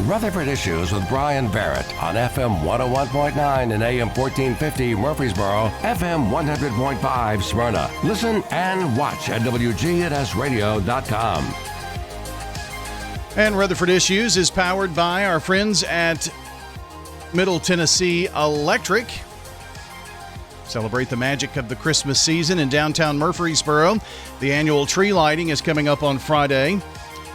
Rutherford Issues with Bryan Barrett on FM 101.9 and AM 1450 Murfreesboro, FM 100.5 Smyrna. Listen and watch at WGNSradio.com. And Rutherford Issues is powered by our friends at Middle Tennessee Electric. Celebrate the magic of the Christmas season in downtown Murfreesboro. The annual tree lighting is coming up on Friday.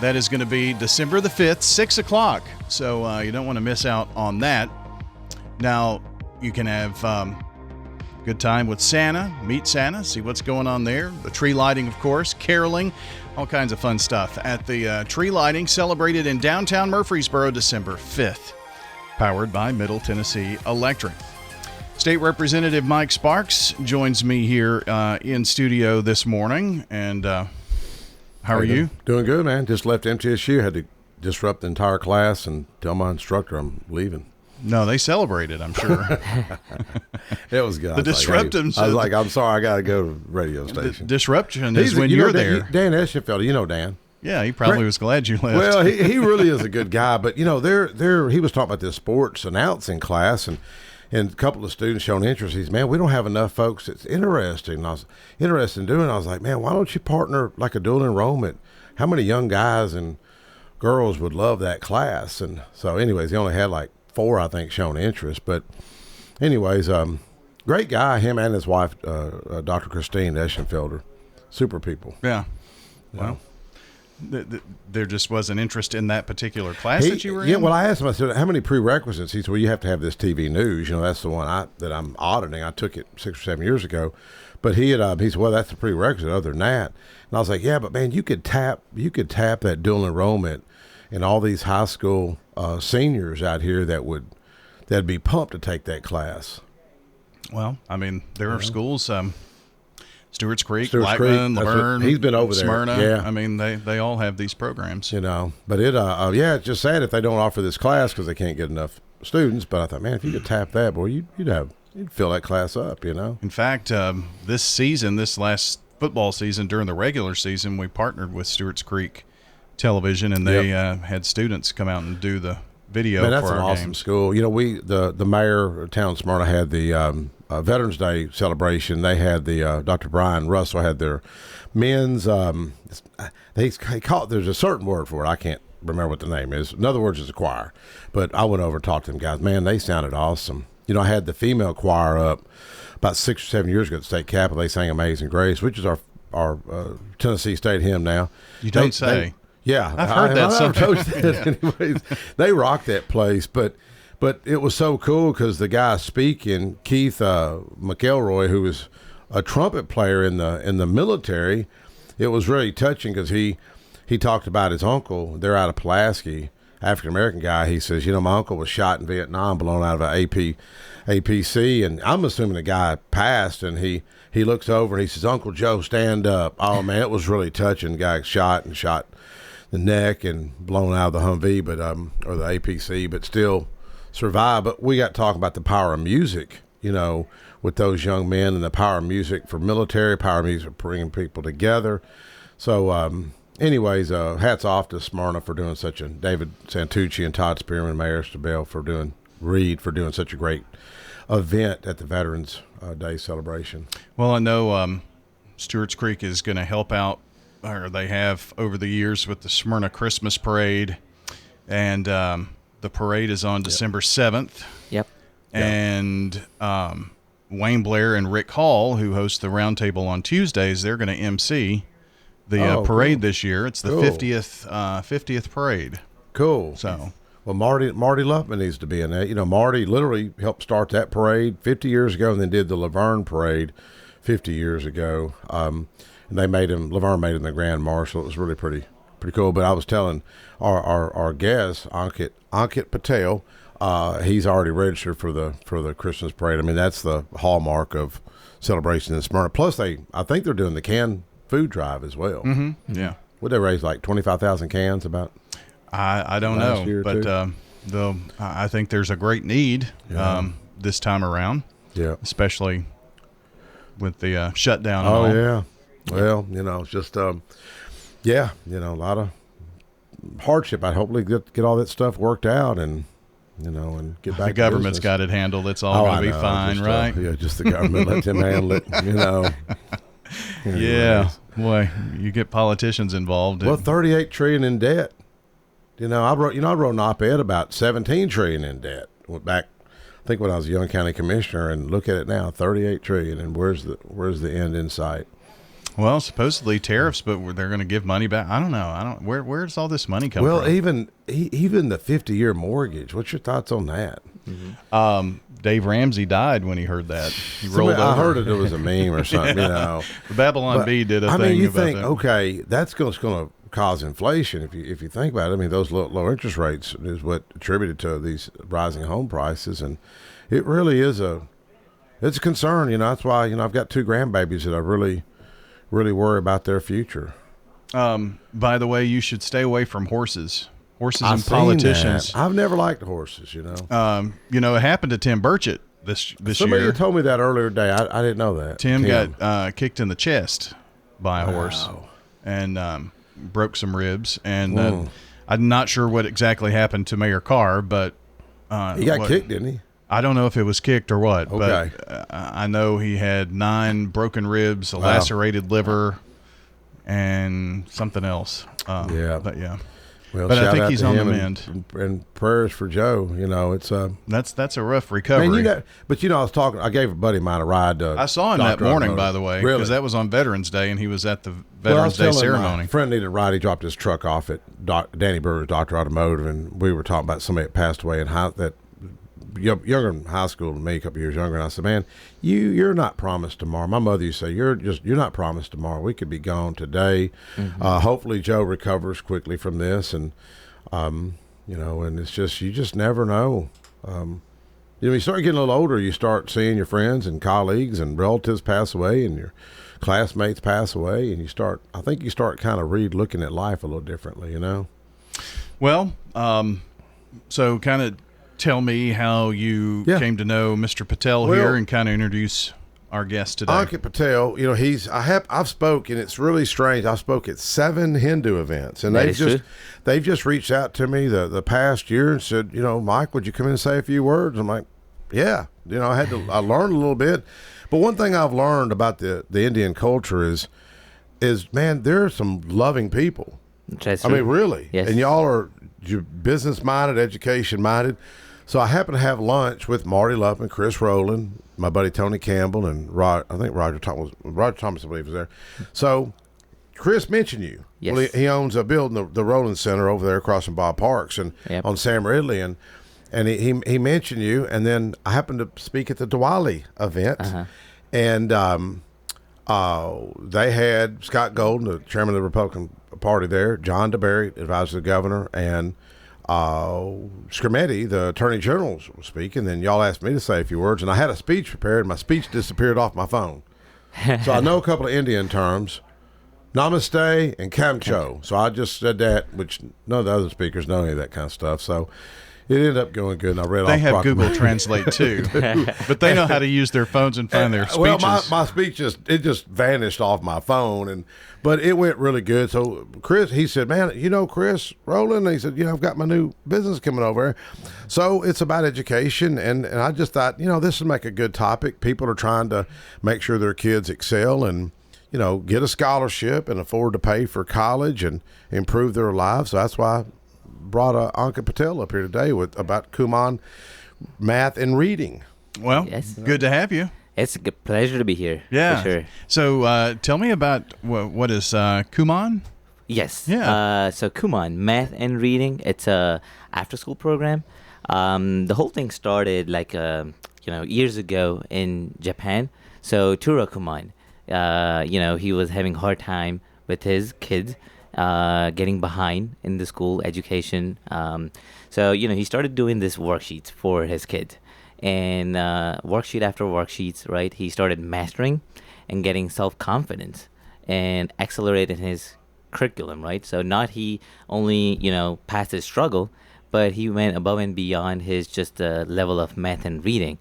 That is going to be December the 5th, 6 o'clock. So you don't want to miss out on that. Now, you can have good time with Santa, meet Santa, see what's going on there. The tree lighting, of course, caroling, all kinds of fun stuff at the tree lighting celebrated in downtown Murfreesboro, December 5th. Powered by Middle Tennessee Electric. State Representative Mike Sparks joins me here in studio this morning. And how are you? Doing good, man. Just left MTSU. Had to disrupt the entire class and tell my instructor I'm leaving. No, they celebrated, I'm sure. It was good. The disruption. I was like, I'm sorry, I got to go to the radio station. Disruption is when you're there. Dan Eschenfelder, you know Dan. Yeah, he probably was glad you left. Well, he really is a good guy. But, you know, he was talking about this sports announcing class, and a couple of students showing interest. He said, man, we don't have enough folks that's interested. And I was interested in doing it. I was like, man, why don't you partner like a dual enrollment? How many young guys and girls would love that class? And so anyways, he only had like 4, I think, shown interest. But anyways, great guy, him and his wife, Dr. Christine Eschenfelder. Super people. Yeah. Well. There just wasn't interest in that particular class that you were in? Yeah, well, I asked him, I said, how many prerequisites? He said, well, you have to have this TV news. You know, that's the one that I'm auditing. I took it 6 or 7 years ago. But he said, well, that's the prerequisite other than that. And I was like, yeah, but, man, you could tap that dual enrollment and all these high school seniors out here that'd be pumped to take that class. Well, I mean, there are schools Stewart's Creek, Blackman, Laverne, he's been over Smyrna. there. Yeah. I mean, they all have these programs. You know, but it's just sad if they don't offer this class because they can't get enough students. But I thought, man, if you could tap that, boy, you'd fill that class up, you know. In fact, this last football season, during the regular season, we partnered with Stewart's Creek Television, and they had students come out and do the video for our games. That's an awesome school. You know, the mayor of town Smyrna had the Veterans Day celebration. They had the Dr. Brian Russell had their men's. There's a certain word for it. I can't remember what the name is. In other words, it's a choir. But I went over and talked to them guys. Man, they sounded awesome. You know, I had the female choir up about 6 or 7 years ago at the state capitol. They sang "Amazing Grace," which is our Tennessee state hymn now. You don't say. Yeah, I've heard that. I've told you that. Anyways, they rocked that place, but it was so cool because the guy speaking, Keith McElroy, who was a trumpet player in the military, it was really touching because he talked about his uncle. They're out of Pulaski, African American guy. He says, you know, my uncle was shot in Vietnam, blown out of an APC, and I'm assuming the guy passed. And he looks over and he says, Uncle Joe, stand up. Oh man, it was really touching. The guy shot the neck and blown out of the Humvee, but or the APC, but still survived. But we got talking about the power of music, you know, with those young men, and the power of music for military, power of music for bringing people together. So anyways, hats off to Smyrna for doing David Santucci and Todd Spearman, Mayor Stabell for doing such a great event at the Veterans Day celebration. Well, I know Stewart's Creek is going to help out, or they have over the years, with the Smyrna Christmas Parade, and the parade is on December 7th. Yep. And Wayne Blair and Rick Hall, who host the Roundtable on Tuesdays, they're going to MC the parade this year. It's the 50th parade. Cool. So, well, Marty Luffman needs to be in that. You know, Marty literally helped start that parade 50 years ago, and then did the Laverne parade 50 years ago. And Laverne made him the Grand Marshal. It was really pretty cool. But I was telling our guest, Ankit Patel, he's already registered for the Christmas parade. I mean, that's the hallmark of celebration in Smyrna. Plus, I think they're doing the canned food drive as well. Mm-hmm. Yeah. Would they raise like 25,000 cans about? I don't know, but I think there's a great need this time around. Yeah. Especially with the shutdown. Oh, yeah. Well, you know, it's just, you know, a hardship. I hopefully get all that stuff worked out and and get back. The government's to got it handled. It's all going to be fine, just, right? Just the government let them handle it. Yeah, boy, you get politicians involved. Well, $38 trillion in debt. I wrote an op-ed about $17 trillion in debt. Went back, I think when I was a young county commissioner, and look at it now, $38 trillion, and where's the end in sight? Well, supposedly tariffs, but they're going to give money back. I don't know. Where's all this money coming from? Well, even the 50-year mortgage. What's your thoughts on that? Mm-hmm. Dave Ramsey died when he heard that. He rolled over. I heard it was a meme or something. The Babylon Bee did a thing. You about think, that. okay, that's going to cause inflation if you think about it. I mean, those low interest rates is what attributed to these rising home prices, and it really is it's a concern. That's why I've got 2 grandbabies that I really worry about their future. By the way, you should stay away from horses. Horses I've and politicians. I've never liked horses. It happened to Tim Burchett this Somebody year. told me that earlier today. I didn't know that. Tim got kicked in the chest by a horse and broke some ribs. And I'm not sure what exactly happened to Mayor Carr, but he got kicked, didn't he? I don't know if it was kicked or what, okay. But I know he had 9 broken ribs, a lacerated liver, and something else. But yeah. Well, but I think he's on the mend. And prayers for Joe. It's that's a rough recovery. But I was talking. I gave a buddy of mine a ride. I saw him that morning, by the way, because that was on Veterans Day, and he was at the Veterans Day ceremony. My friend needed a ride. He dropped his truck off at Danny Brewer's Dr. Automotive, and we were talking about somebody that passed away that younger in high school than me, a couple years younger. And I said, "Man, you're not promised tomorrow." My mother used to say, "You're not promised tomorrow. We could be gone today." Mm-hmm. Hopefully, Joe recovers quickly from this, and and it's just you just never know. You start getting a little older, you start seeing your friends and colleagues and relatives pass away, and your classmates pass away, and I think you start kind of looking at life a little differently. Well, so kind of. Tell me how you came to know Mr. Patel here, and kind of introduce our guest today. Ankit Patel, I've spoken. It's really strange. I've spoke at 7 Hindu events, and they've just reached out to me the past year and said, Mike, would you come in and say a few words? I'm like, yeah. I learned a little bit, but one thing I've learned about the Indian culture is man, there are some loving people. I mean, really, yes. And y'all are business minded, education minded. So I happened to have lunch with Marty Lupp and Chris Rowland, my buddy Tony Campbell, and I think Roger Thomas, I believe, was there. So Chris mentioned you. Yes. Well, he owns a building, the Rowland Center over there across from Bob Parks and on Sam Ridley, and he mentioned you. And then I happened to speak at the Diwali event, and they had Scott Golden, the chairman of the Republican Party there, John DeBerry, advisor to the governor, and Scrimetti, the attorney general, was speaking. Then y'all asked me to say a few words, and I had a speech prepared, and my speech disappeared off my phone. So I know a couple of Indian terms, namaste and kamcho. So I just said that, which none of the other speakers know any of that kind of stuff. So it ended up going good, and I read off. They have Google Translate too, but they know how to use their phones and find their speeches. Well, my speech just vanished off my phone, but it went really good. So Chris, he said, "Man, Chris Rowland." He said, "I've got my new business coming over." So it's about education, and I just thought, this would make a good topic. People are trying to make sure their kids excel and get a scholarship and afford to pay for college and improve their lives. So that's why I brought Ankit Patel up here today about Kumon math and reading. Well, yes. Good to have you. It's a good pleasure to be here. Yeah. For sure. So tell me about what is Kumon? Yes. Yeah. So Kumon, math and reading. It's a after-school program. The whole thing started years ago in Japan. So Tura Kumon, he was having a hard time with his kids. Getting behind in the school education. So he started doing this worksheets for his kids. And worksheet after worksheets, right, he started mastering and getting self-confidence and accelerated his curriculum, right? So not he only, passed his struggle, but he went above and beyond his just level of math and reading.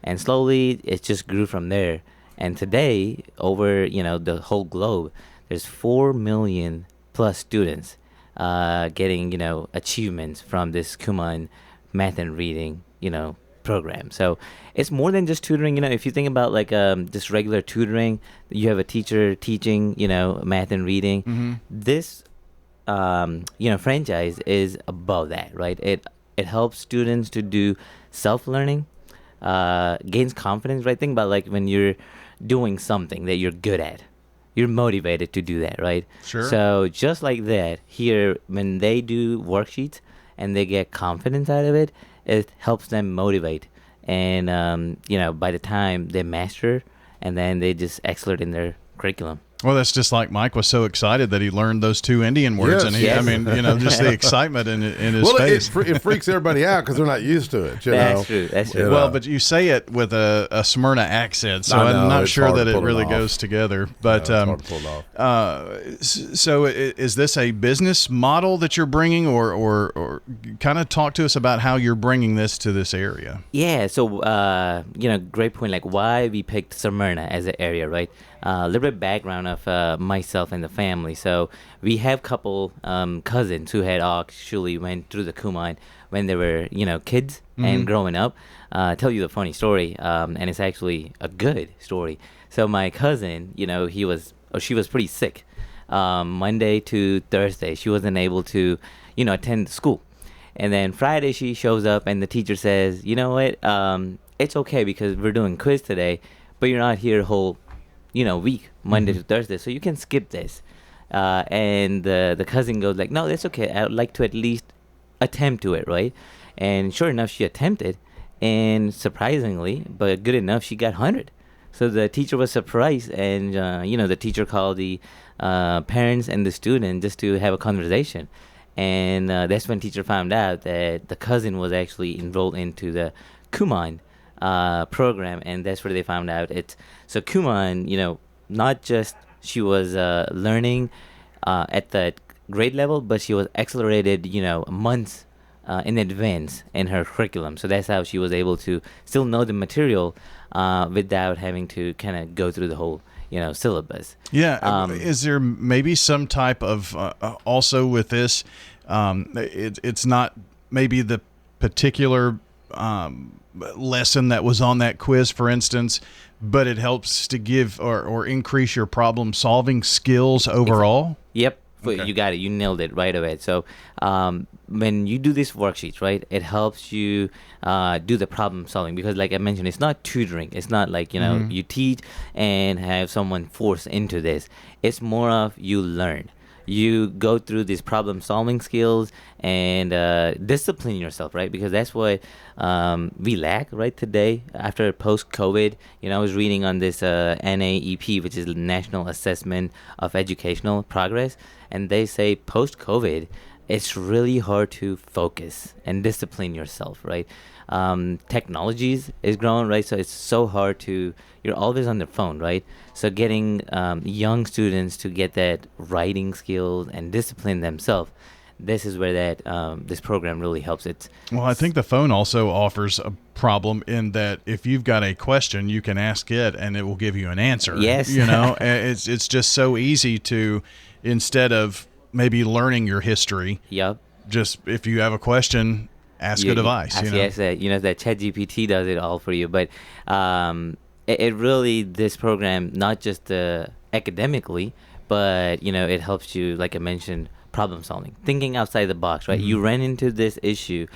And slowly it just grew from there. And today, over, the whole globe, there's 4 million plus students getting achievements from this Kumon math and reading program. So it's more than just tutoring. If you think about like just regular tutoring, you have a teacher teaching math and reading. This franchise is above that, right? It helps students to do self-learning, gains confidence, right? Think about like when you're doing something that you're good at, you're motivated to do that, right? Sure. So just like that, here, when they do worksheets and they get confidence out of it, it helps them motivate. And, by the time they master, and then they just excel in their curriculum. Well, that's just like Mike was so excited that he learned those 2 Indian words, Yes. and Yes. I mean, just the excitement in his Well, face. it freaks everybody out because they're not used to it. That's true. That's true. Well, but you say it with a Smyrna accent, so I know, I'm not it's sure hard that to it pull it really off. goes together. But It's hard to pull it off. so is this a business model that you're bringing, or kind of talk to us about how you're bringing this to this area? Yeah, so great point. Like why we picked Smyrna as an area, right? A little bit background of myself and the family. So we have couple cousins who had actually went through the Kumon when they were kids and growing up. Tell you the funny story, and it's actually a good story. So my cousin, she was pretty sick. Monday to Thursday, she wasn't able to attend school. And then Friday she shows up and the teacher says, you know what, it's okay because we're doing quiz today, but you're not here whole, week, Monday to Thursday, so you can skip this. And the cousin goes like, no, that's okay. I would like to at least attempt to it, right? And sure enough, she attempted, and surprisingly, but good enough, she got 100. So the teacher was surprised, and the teacher called the parents and the student just to have a conversation. And that's when teacher found out that the cousin was actually enrolled into the Kumon program, and that's where they found out so Kumon, not just she was learning at the grade level, but she was accelerated, months in advance in her curriculum. So that's how she was able to still know the material without having to kind of go through the whole syllabus. Yeah. Is there maybe some type of also with this? It's not maybe the particular lesson that was on that quiz, for instance, but it helps to give or increase your problem solving skills overall. Yep. Okay. You got it. You nailed it right away. So when you do these worksheets, right, it helps you do the problem solving because, like I mentioned, it's not tutoring. It's not like, you teach and have someone forced into this. It's more of you learn. You go through these problem solving skills and discipline yourself, right? Because that's what we lack right today after post-COVID. I was reading on this NAEP, which is the National Assessment of Educational Progress, and they say post-COVID, it's really hard to focus and discipline yourself, right? Technologies is growing, right? So it's so hard you're always on the phone, right? So getting young students to get that writing skills and discipline themselves, this is where this program really helps it. Well, I think the phone also offers a problem in that if you've got a question, you can ask it and it will give you an answer. Yes. It's just so easy to, instead of maybe learning your history, Yep. just if you have a question, ask a device. Yes, that ChatGPT does it all for you. But it really, this program, not just academically, but it helps you, like I mentioned, problem solving, thinking outside the box, right? You ran into this issue,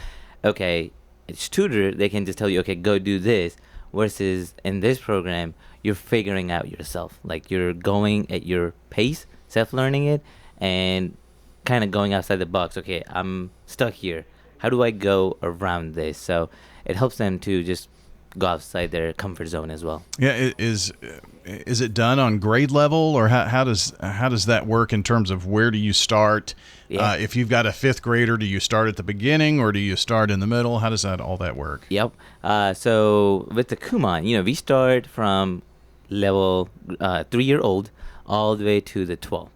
okay, it's tutor, they can just tell you, okay, go do this, versus in this program, you're figuring out yourself, like you're going at your pace, self-learning it, and kind of going outside the box. Okay, I'm stuck here, how do I go around this? So it helps them to just go outside their comfort zone as well. Yeah, is it done on grade level, or how does that work in terms of where do you start? Yeah. If you've got a fifth grader, do you start at the beginning or do you start in the middle? How does all that work? Yep. So with the Kumon, we start from level 3-year-old all the way to the 12.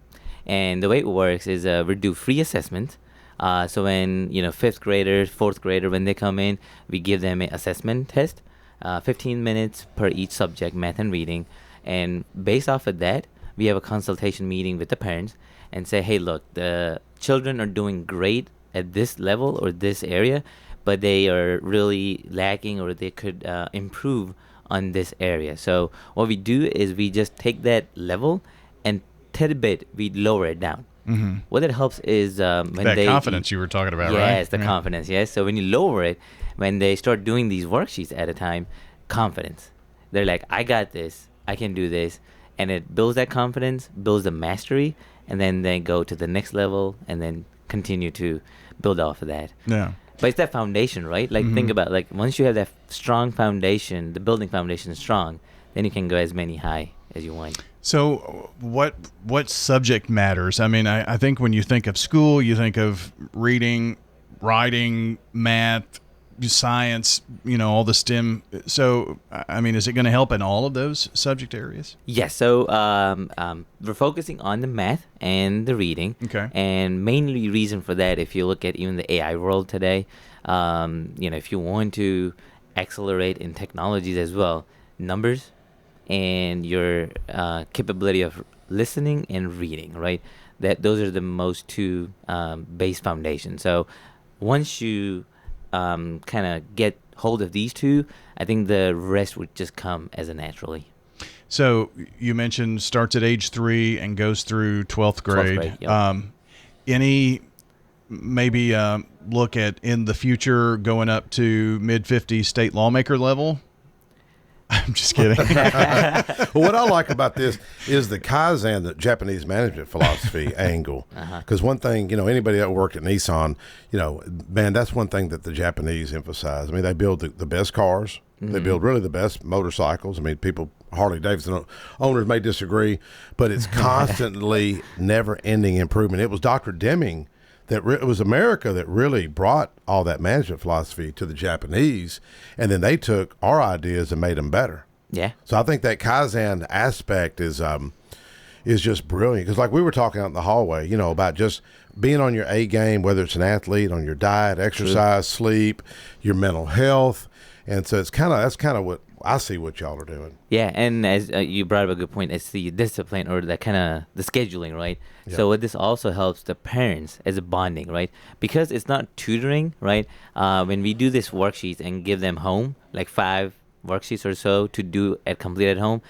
And the way it works is we do free assessment. So when, 5th graders, 4th grader, when they come in, we give them an assessment test, 15 minutes per each subject, math and reading. And based off of that, we have a consultation meeting with the parents and say, hey, look, the children are doing great at this level or this area, but they are really lacking, or they could improve on this area. So what we do is we just take that level and tidbit, we lower it down. Mm-hmm. What it helps is when that confidence you were talking about, right? Yes, the confidence, yes. So when you lower it, when they start doing these worksheets at a time, confidence. They're like, I got this, I can do this. And it builds that confidence, builds the mastery, and then they go to the next level and then continue to build off of that. Yeah. But it's that foundation, right? Like, think about, like, once you have that strong foundation, the building foundation is strong, then you can go as many high as you want. So what subject matters? I mean, I think when you think of school, you think of reading, writing, math, science, all the STEM. So, I mean, is it going to help in all of those subject areas? Yes. So we're focusing on the math and the reading. Okay. And mainly reason for that, if you look at even the AI world today, if you want to accelerate in technologies as well, numbers and your capability of listening and reading, right? Those are the most two base foundations. So once you kind of get hold of these two, I think the rest would just come as a naturally. So you mentioned starts at age 3 and goes through 12th grade. 12th grade, yep. Any maybe look at in the future going up to mid-50s state lawmaker level? I'm just kidding. Well, what I like about this is the Kaizen, the Japanese management philosophy angle. Because one thing, anybody that worked at Nissan, man, that's one thing that the Japanese emphasize. I mean, they build the best cars. Mm-hmm. They build really the best motorcycles. I mean, Harley Davidson owners may disagree, but it's constantly never-ending improvement. It was Dr. Deming it was America that really brought all that management philosophy to the Japanese, and then they took our ideas and made them better. Yeah. So I think that Kaizen aspect is just brilliant, because like we were talking out in the hallway, about just being on your A game, whether it's an athlete, on your diet, exercise, sleep, your mental health, and so that's kind of what I see what y'all are doing. Yeah, and as you brought up a good point, it's the discipline or the kind of the scheduling, right? Yeah. So what this also helps the parents as a bonding, right? Because it's not tutoring, right? When we do this worksheets and give them home, like 5 worksheets or so to do at complete at home,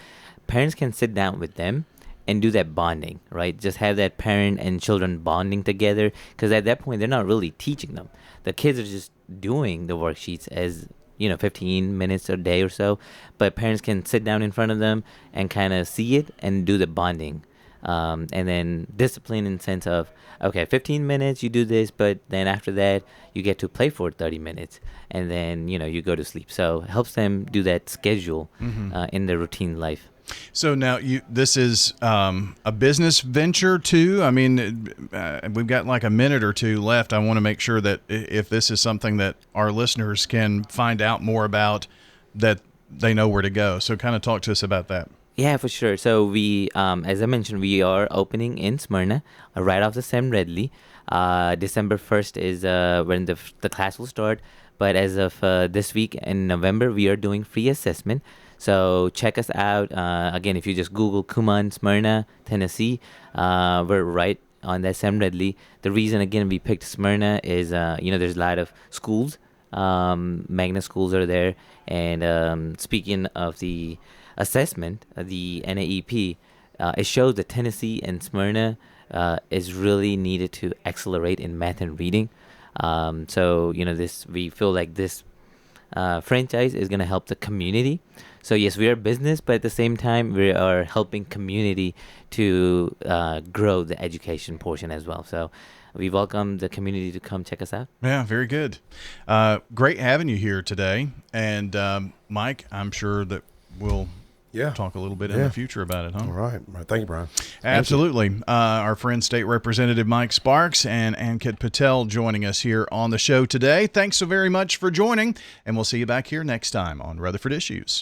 parents can sit down with them and do that bonding, right? Just have that parent and children bonding together, because at that point they're not really teaching them. The kids are just doing the worksheets as 15 minutes a day or so, but parents can sit down in front of them and kind of see it and do the bonding. And then discipline in sense of, okay, 15 minutes you do this, but then after that you get to play for 30 minutes and then, you go to sleep. So it helps them do that schedule in their routine life. So now this is a business venture too. I mean, we've got like a minute or two left. I want to make sure that if this is something that our listeners can find out more about, that they know where to go. So kind of talk to us about that. Yeah, for sure. So we, as I mentioned, we are opening in Smyrna right off the Sam Redley. December 1st is when the class will start. But as of this week in November, we are doing free assessment. So check us out. Again, if you just Google Kumon, Smyrna, Tennessee, we're right on that Sam Redley. The reason, again, we picked Smyrna is, there's a lot of schools. Magnet schools are there. And speaking of the assessment, the NAEP, it shows that Tennessee and Smyrna is really needed to accelerate in math and reading. So, we feel like this franchise is going to help the community. So yes, we are a business, but at the same time, we are helping community to grow the education portion as well. So we welcome the community to come check us out. Yeah, very good. Great having you here today. And Mike, I'm sure that we'll talk a little bit in the future about it, huh? All right. Thank you, Bryan. Absolutely. Our friend State Representative Mike Sparks and Ankit Patel joining us here on the show today. Thanks so very much for joining, and we'll see you back here next time on Rutherford Issues.